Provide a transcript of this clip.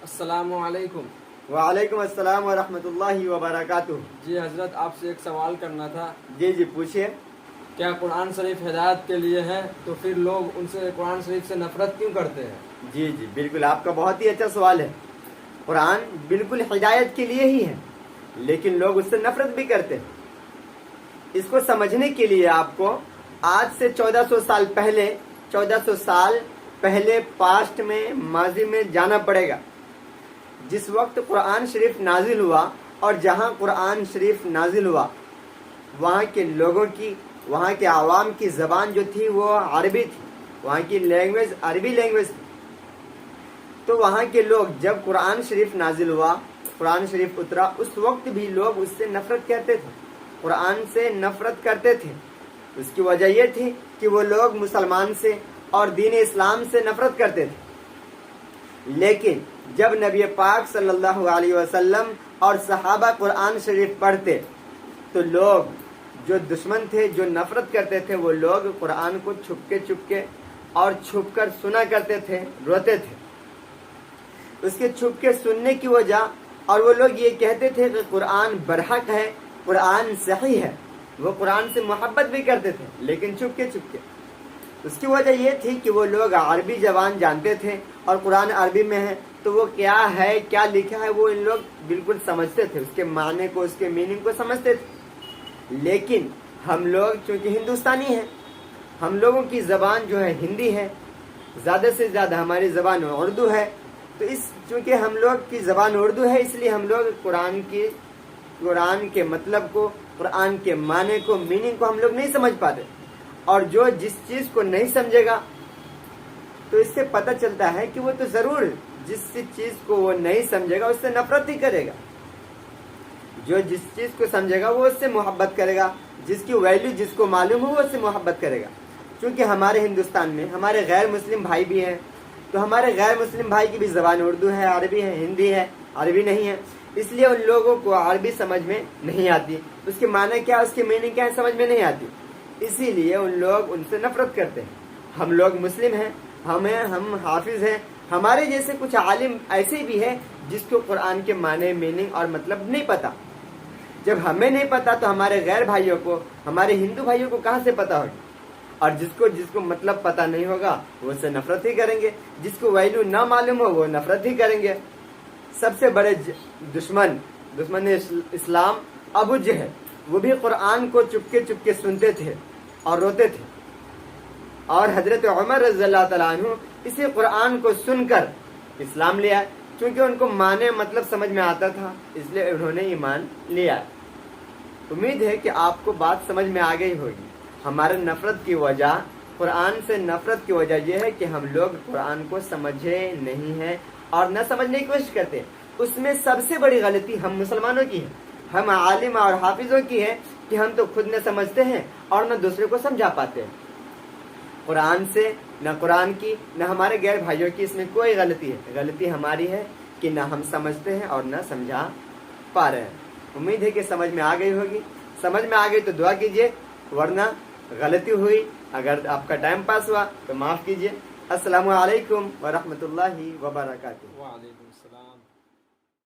السلام علیکم۔ وعلیکم السلام ورحمۃ اللہ وبرکاتہ۔ جی حضرت، آپ سے ایک سوال کرنا تھا۔ جی پوچھیے۔ کیا قرآن شریف ہدایت کے لیے ہے تو پھر لوگ ان سے قرآن شریف سے نفرت کیوں کرتے ہیں؟ جی بالکل، آپ کا بہت ہی اچھا سوال ہے۔ قرآن بالکل ہدایت کے لیے ہی ہے، لیکن لوگ اس سے نفرت بھی کرتے ہیں۔ اس کو سمجھنے کے لیے آپ کو آج سے 1400 سال پہلے پاسٹ میں، ماضی میں جانا پڑے گا، جس وقت قرآن شریف نازل ہوا، اور جہاں قرآن شریف نازل ہوا وہاں کے لوگوں کی، وہاں کے عوام کی زبان جو تھی وہ عربی تھی، وہاں کی لینگویج عربی لینگویج تھی۔ تو وہاں کے لوگ، جب قرآن شریف نازل ہوا، قرآن شریف اترا، اس وقت بھی لوگ اس سے نفرت کرتے تھے، قرآن سے نفرت کرتے تھے۔ اس کی وجہ یہ تھی کہ وہ لوگ مسلمان سے اور دین اسلام سے نفرت کرتے تھے۔ لیکن جب نبی پاک صلی اللہ علیہ وسلم اور صحابہ قرآن شریف پڑھتے تو لوگ جو دشمن تھے، جو نفرت کرتے تھے، وہ لوگ قرآن کو چھپ کے اور چھپ کر سنا کرتے تھے، روتے تھے اس کے چھپ کے سننے کی وجہ۔ اور وہ لوگ یہ کہتے تھے کہ قرآن برحق ہے، قرآن صحیح ہے۔ وہ قرآن سے محبت بھی کرتے تھے، لیکن چھپ کے اس کی وجہ یہ تھی کہ وہ لوگ عربی زبان جانتے تھے، اور قرآن عربی میں ہے تو وہ کیا ہے، کیا لکھا ہے، وہ ان لوگ بالکل سمجھتے تھے، اس کے معنی کو، اس کے میننگ کو سمجھتے تھے۔ لیکن ہم لوگ چونکہ ہندوستانی ہیں، ہم لوگوں کی زبان جو ہے ہندی ہے، زیادہ سے زیادہ ہماری زبان اردو ہے، تو چونکہ ہم لوگ کی زبان اردو ہے، اس لیے ہم لوگ قرآن کے مطلب کو، قرآن کے معنی کو، میننگ کو ہم لوگ نہیں سمجھ پاتے۔ اور جو جس چیز کو نہیں سمجھے گا تو اس سے پتہ چلتا ہے کہ وہ تو ضرور جس چیز کو وہ نہیں سمجھے گا اس سے نفرت ہی کرے گا۔ جو جس چیز کو سمجھے گا وہ اس سے محبت کرے گا، جس کی ویلیو جس کو معلوم ہو وہ اس سے محبت کرے گا۔ چونکہ ہمارے ہندوستان میں ہمارے غیر مسلم بھائی بھی ہیں، تو ہمارے غیر مسلم بھائی کی بھی زبان اردو ہے، عربی ہے، ہندی ہے، عربی نہیں ہے، اس لیے ان لوگوں کو عربی سمجھ میں نہیں آتی، اس کے معنی کیا، اس کی میننگ کیا ہے، سمجھ میں نہیں آتی، اسی لیے ان لوگ ان سے نفرت کرتے ہیں۔ ہم لوگ مسلم ہیں، ہم حافظ ہیں، ہمارے جیسے کچھ عالم ایسے بھی ہیں جس کو قرآن کے معنی، میننگ اور مطلب نہیں پتا۔ جب ہمیں نہیں پتا تو ہمارے غیر بھائیوں کو، ہمارے ہندو بھائیوں کو کہاں سے پتا ہوگا؟ اور جس کو مطلب پتا نہیں ہوگا وہ اس سے نفرت ہی کریں گے، جس کو ویلیو نہ معلوم ہو وہ نفرت ہی کریں گے۔ سب سے بڑے دشمن اسلام ابو جہل، وہ بھی قرآن کو چپ کے سنتے تھے اور روتے تھے، اور حضرت عمر رضی اللہ تعالیٰ عنہ اسی قرآن کو سن کر اسلام لیا، چونکہ ان کو معنی مطلب سمجھ میں آتا تھا، اس لیے انہوں نے ایمان لیا۔ امید ہے کہ آپ کو بات سمجھ میں آ گئی ہوگی۔ ہمارے نفرت کی وجہ، قرآن سے نفرت کی وجہ یہ ہے کہ ہم لوگ قرآن کو سمجھے نہیں ہیں اور نہ سمجھنے کی کوشش کرتے۔ اس میں سب سے بڑی غلطی ہم مسلمانوں کی ہے، ہم عالم اور حافظوں کی ہے کہ ہم تو خود نہ سمجھتے ہیں اور نہ دوسرے کو سمجھا پاتے ہیں۔ قرآن سے نہ قرآن کی نہ ہمارے غیر بھائیوں کی اس میں کوئی غلطی ہے، غلطی ہماری ہے کہ نہ ہم سمجھتے ہیں اور نہ سمجھا پا رہے ہیں۔ امید ہے کہ سمجھ میں آ گئی ہوگی۔ سمجھ میں آ گئی تو دعا کیجیے، ورنہ غلطی ہوئی، اگر آپ کا ٹائم پاس ہوا تو معاف کیجیے۔ السلام علیکم ورحمۃ اللہ وبرکاتہ۔ وعلیکم